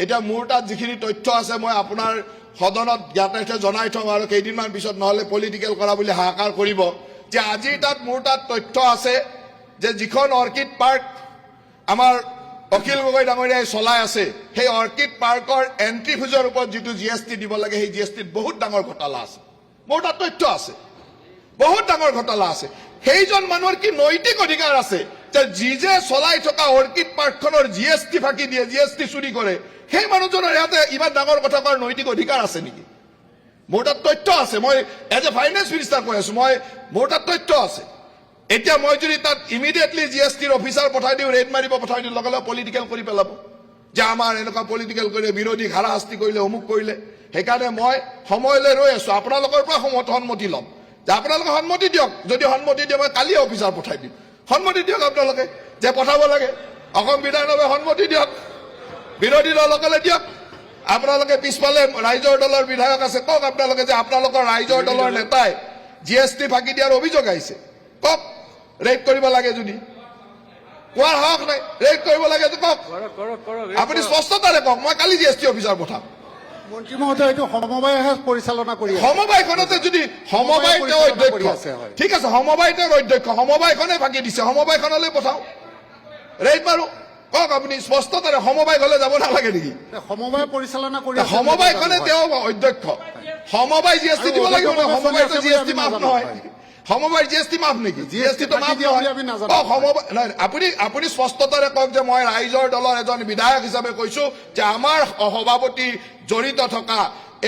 এতিয়া মোৰ তাত যিখিনি তথ্য আছে মই আপোনাৰ সদনত জ্ঞাতাৰ্থে জনাই থম আৰু কেইদিনমান পিছত নহলে পলিটিকেল কৰা বুলি হাহাকাৰ কৰিব যে আজি মোৰ তাত তথ্য আছে যে যিখন অৰ্কিড পাৰ্ক আমাৰ অখিল গগৈ ডাঙৰীয়াই চলাই আছে সেই অৰ্কিড পাৰ্কৰ এন্ট্ৰি ফিজৰ ওপৰত যিটো জিএসটি দিব লাগে সেই জিএসটিত বহুত ডাঙৰ ঘটলা আছে মোৰ তাত তথ্য আছে বহুত ডাঙৰ ঘটলা আছে সেইজন মানুহৰ কি নৈতিক অধিকাৰ আছে যে যে চলাই থকা অৰ্কিড পাৰ্কখনৰ জিএসটি ফাঁকি দিয়ে জিএসটি চুৰি কৰে সেই মানুহজনৰ ইয়াতে ইমান ডাঙৰ কথা কোৱাৰ নৈতিক অধিকাৰ আছে নেকি মোৰ তাত তথ্য আছে মই এজ এ ফাইনেন্স মিনিষ্টাৰ কৈ আছো মোৰ তাত তথ্য আছে এতিয়া মই যদি তাত ইমিডিয়েটলি জিএসটিৰ অফিচাৰ পঠাই দিওঁ ৰেড মাৰিব পঠাই দিওঁ লগে লগে পলিটিকেল কৰি পেলাব যে আমাৰ এনেকুৱা পলিটিকেল কৰিলে বিৰোধীক হাৰাশাস্তি কৰিলে অমুক কৰিলে সেইকাৰণে মই সময়লৈ ৰৈ আছো আপোনালোকৰ পৰা সন্মতি ল'ম যে আপোনালোকে সন্মতি দিয়ক যদি সন্মতি দিয়ে মই কালি অফিচাৰ পঠাই দিম সন্মতি দিয়ক আপোনালোকে যে পঠাব লাগে অসম বিধানসভাই সন্মতি দিয়ক বিৰোধী দলসকলে দিয়ক আপোনালোকে পিছফালে ৰাইজৰ দলৰ বিধায়ক আছে কওক আপোনালোকে যে আপোনালোকৰ ৰাইজৰ দলৰ নেতাই জিএসটি ফাঁকি দিয়াৰ অভিযোগ আহিছে কওক ৰেড কৰিব লাগে যদি কোৱাৰ হক নাই ৰেড কৰিব লাগে কওক আপুনি স্পষ্টতাৰে কওক মই কালি জিএসটি অফিচাৰ পঠাম মন্ত্ৰী মহোদয় এইটো সমবায়হে পৰিচালনা কৰি সমবায়খনতে যদি সমবায় তেওঁ অধ্যক্ষ ঠিক আছে সমবায় তেওঁৰ অধ্যক্ষ সমবায়খনে ফাঁকি দিছে সমবায়খনলৈ পঠাও ৰেড মাৰো কওক আপুনি স্পষ্টতাৰে সমবায় গলে যাব নালাগে নেকি সমবায় পৰিচালনা কৰি সমবায়খনে তেওঁ অধ্যক্ষ সমবায় জিএসটি দিব লাগিব ন সমবায়টো জিএসটি মাফ নহয় সমবায় জিএসটি মাফ নেকি জিএসটিটো মাফ নহয় সমবায় নহয় আপুনি স্পষ্টতাৰে কওক যে মই ৰাইজৰ দলৰ এজন বিধায়ক হিচাপে কৈছো যে আমাৰ সভাপতি জড়িত থকা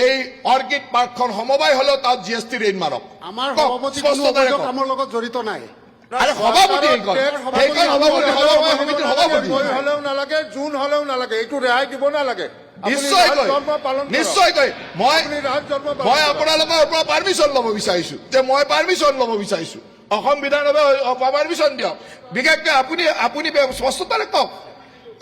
এই অৰ্কিড পাৰ্কখন সমবায় হলেও তাত জিএসটি ৰেড মাৰক আমাৰ সভাপতি স্পষ্টতাৰে কামৰ লগত জড়িত নাই আৰে সভাপতি সেইখন সভাপতি সমিতিৰ সভাপতি হলেও নালাগে জুন হলেও নালাগে এইটো ৰেহাই দিব নালাগে নিশ্চয়কৈ মই আপোনালোকৰ পৰা পাৰ্মিশ্যন ল'ব বিচাৰিছো যে মই পাৰ্মিশ্যন ল'ব বিচাৰিছো অসম বিধানসভাই পাৰ্মিশ্যন দিয়ক বিশেষকৈ আপুনি স্পষ্টতাৰে কওক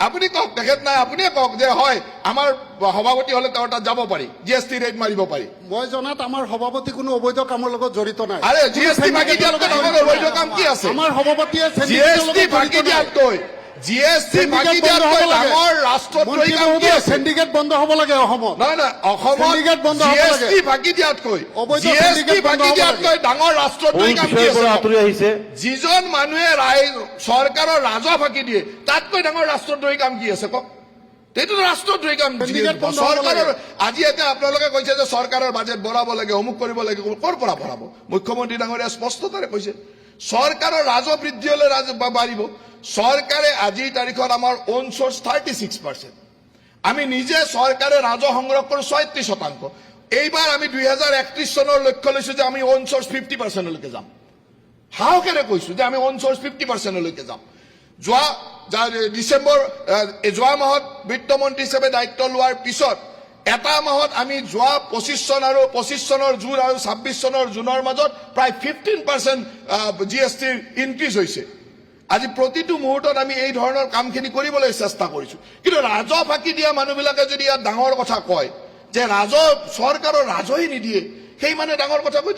আপুনি কওক তেখেত নাই আপুনিয়ে কওক যে হয় আমাৰ সভাপতি হলে তেওঁৰ তাত যাব পাৰি জিএসটি ৰেট মাৰিব পাৰি মই জনাত আমাৰ সভাপতি কোনো অবৈধ কামৰ লগত জড়িত নাই আৰে জিএসটি ফাঁকি দিয়াতকৈ ডাঙৰ অবৈধ কাম কি আছে আমাৰ সভাপতিয়ে জিএসটি ফাঁকি দিয়াতকৈ ডাঙৰ ৰাষ্ট্ৰদ্ৰোহী কাম কি আছে সিন্ডিকেট বন্ধ হ'ব লাগে অসমত নহয় নহয় অসমত জিএসটি ফাঁকি দিয়াতকৈ ডাঙৰ ৰাষ্ট্ৰদ্ৰোহী কাম কি আছে যিজন মানুহে চৰকাৰৰ ৰাজহ ফাঁকি দিয়ে তাতকৈ ডাঙৰ ৰাষ্ট্ৰদ্ৰোহী কাম কি আছে কওক এইটোতো ৰাষ্ট্ৰদ্ৰোহী কাম চৰকাৰৰ আজি এতিয়া আপোনালোকে কৈছে যে চৰকাৰৰ বাজেট বঢ়াব লাগে অমুক কৰিব লাগে ক'ৰ পৰা বঢ়াব মুখ্যমন্ত্ৰী ডাঙৰীয়া স্পষ্টতাৰে কৈছে চৰকাৰৰ ৰাজহ বৃদ্ধি হলে বাঢ়িব চৰকাৰে আজিৰ তাৰিখত আমাৰ ওন সোৰ্স 36%। আমি নিজে চৰকাৰে ৰাজহ সংগ্ৰহ কৰো 37%। এইবাৰ আমি 2031 চনৰ লক্ষ্য লৈছো যে আমি ওন সোৰ্স 50%লৈকে যাম হাওকেৰে কৈছো যে আমি ওন সোৰ্স 50%লৈকে যাম যোৱা মাহত বিত্তমন্ত্ৰী হিচাপে দায়িত্ব লোৱাৰ পিছত এটা মাহত আমি যোৱা 25 চন আৰু 25 চনৰ জুন আৰু 26 চনৰ জুনৰ মাজত প্ৰায় 15% জিএসটিৰ ইনক্ৰিজ হৈছে আজি প্ৰতিটো মুহূৰ্তত আমি এই ধৰণৰ কামখিনি কৰিবলৈ চেষ্টা কৰিছো কিন্তু ৰাজহ ফাঁকি দিয়া মানুহবিলাকে যদি ইয়াত ডাঙৰ কথা কয় যে ৰাজহ চৰকাৰৰ ৰাজহই নিদিয়ে সেই মানে ডাঙৰ কথা কৈ